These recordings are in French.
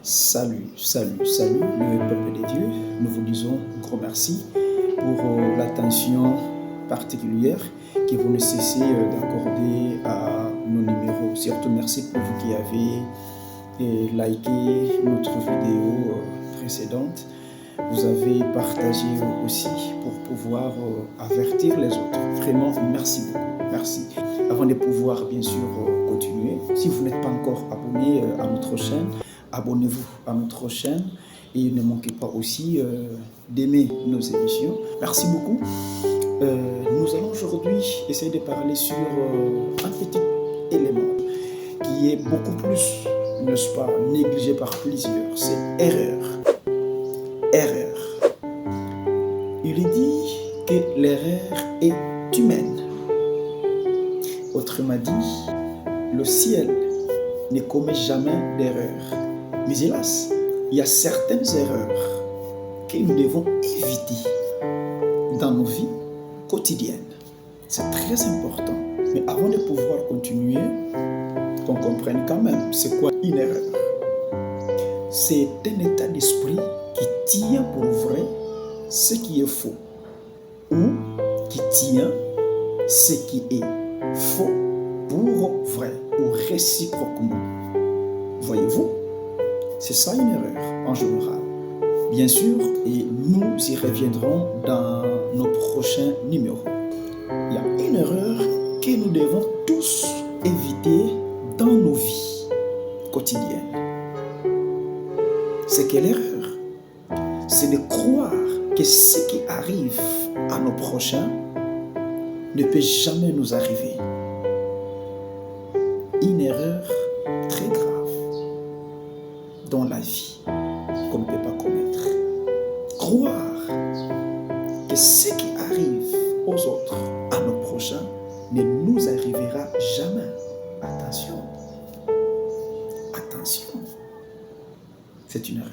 Salut, salut, salut, le peuple de Dieu. Nous vous disons gros merci pour l'attention particulière que vous ne cessez d'accorder à nos numéros. Surtout merci pour vous qui avez liké notre vidéo précédente. Vous avez partagé aussi pour pouvoir avertir les autres. Vraiment, merci beaucoup. Merci. Avant de pouvoir bien sûr continuer, si vous n'êtes pas encore abonné à notre chaîne, abonnez-vous à notre chaîne et ne manquez pas aussi d'aimer nos émissions. Merci beaucoup. Nous allons aujourd'hui essayer de parler sur un petit élément qui est beaucoup plus, n'est-ce pas, négligé par plusieurs. C'est erreur. Erreur. Il est dit que l'erreur est humaine. Autrement dit, le ciel ne commet jamais d'erreur. Mais hélas, il y a certaines erreurs que nous devons éviter dans nos vies quotidiennes. C'est très important. Mais avant de pouvoir continuer, qu'on comprenne quand même c'est quoi une erreur. C'est un état d'esprit qui tient pour vrai ce qui est faux ou qui tient ce qui est faux pour vrai ou réciproquement. Voyez-vous? C'est ça une erreur en général. Bien sûr, et nous y reviendrons dans nos prochains numéros. Il y a une erreur que nous devons tous éviter dans nos vies quotidiennes. C'est quelle erreur? C'est de croire que ce qui arrive à nos prochains ne peut jamais nous arriver. Une erreur très grave dans la vie qu'on ne peut pas commettre. Croire que ce qui arrive aux autres, à nos prochains, ne nous arrivera jamais. Attention. Attention. C'est une erreur.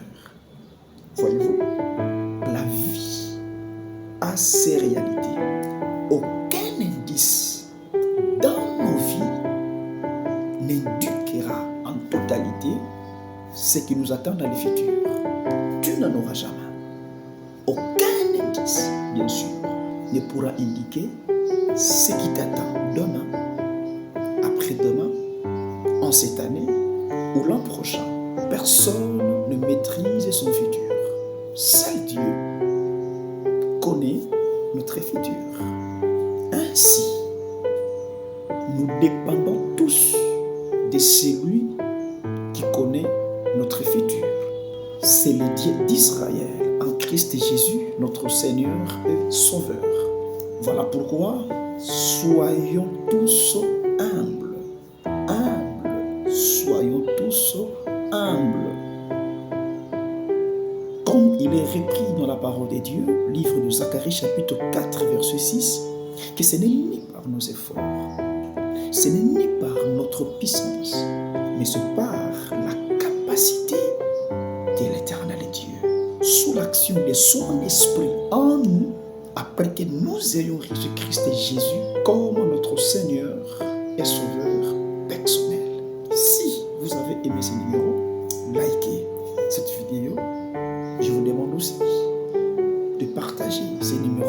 Voyez-vous, la vie a ses réalités. Aucun indice dans nos vies n'indiquera en totalité ce qui nous attend dans le futur. Tu n'en auras jamais. Aucun indice, bien sûr, ne pourra indiquer ce qui t'attend demain, après-demain, en cette année ou l'an prochain. Personne ne maîtrise son futur. Seul Dieu connaît notre futur. Ainsi, nous dépendons tous de celui qui connaît notre futur. C'est le Dieu d'Israël en Christ Jésus, notre Seigneur et Sauveur. Voilà pourquoi soyons tous humbles. Humbles. Soyons tous humbles. Comme il est repris dans la parole de Dieu, livre de Zacharie chapitre 4 verset 6, que ce n'est ni par nos efforts, ce n'est ni par notre puissance, mais c'est par la capacité de l'Éternel Dieu, sous l'action de son esprit en nous, après que nous ayons reçu Christ Jésus comme notre Seigneur et Sauveur personnel. Si vous avez aimé ce numéro, likez cette vidéo. Je vous demande aussi de partager ces numéros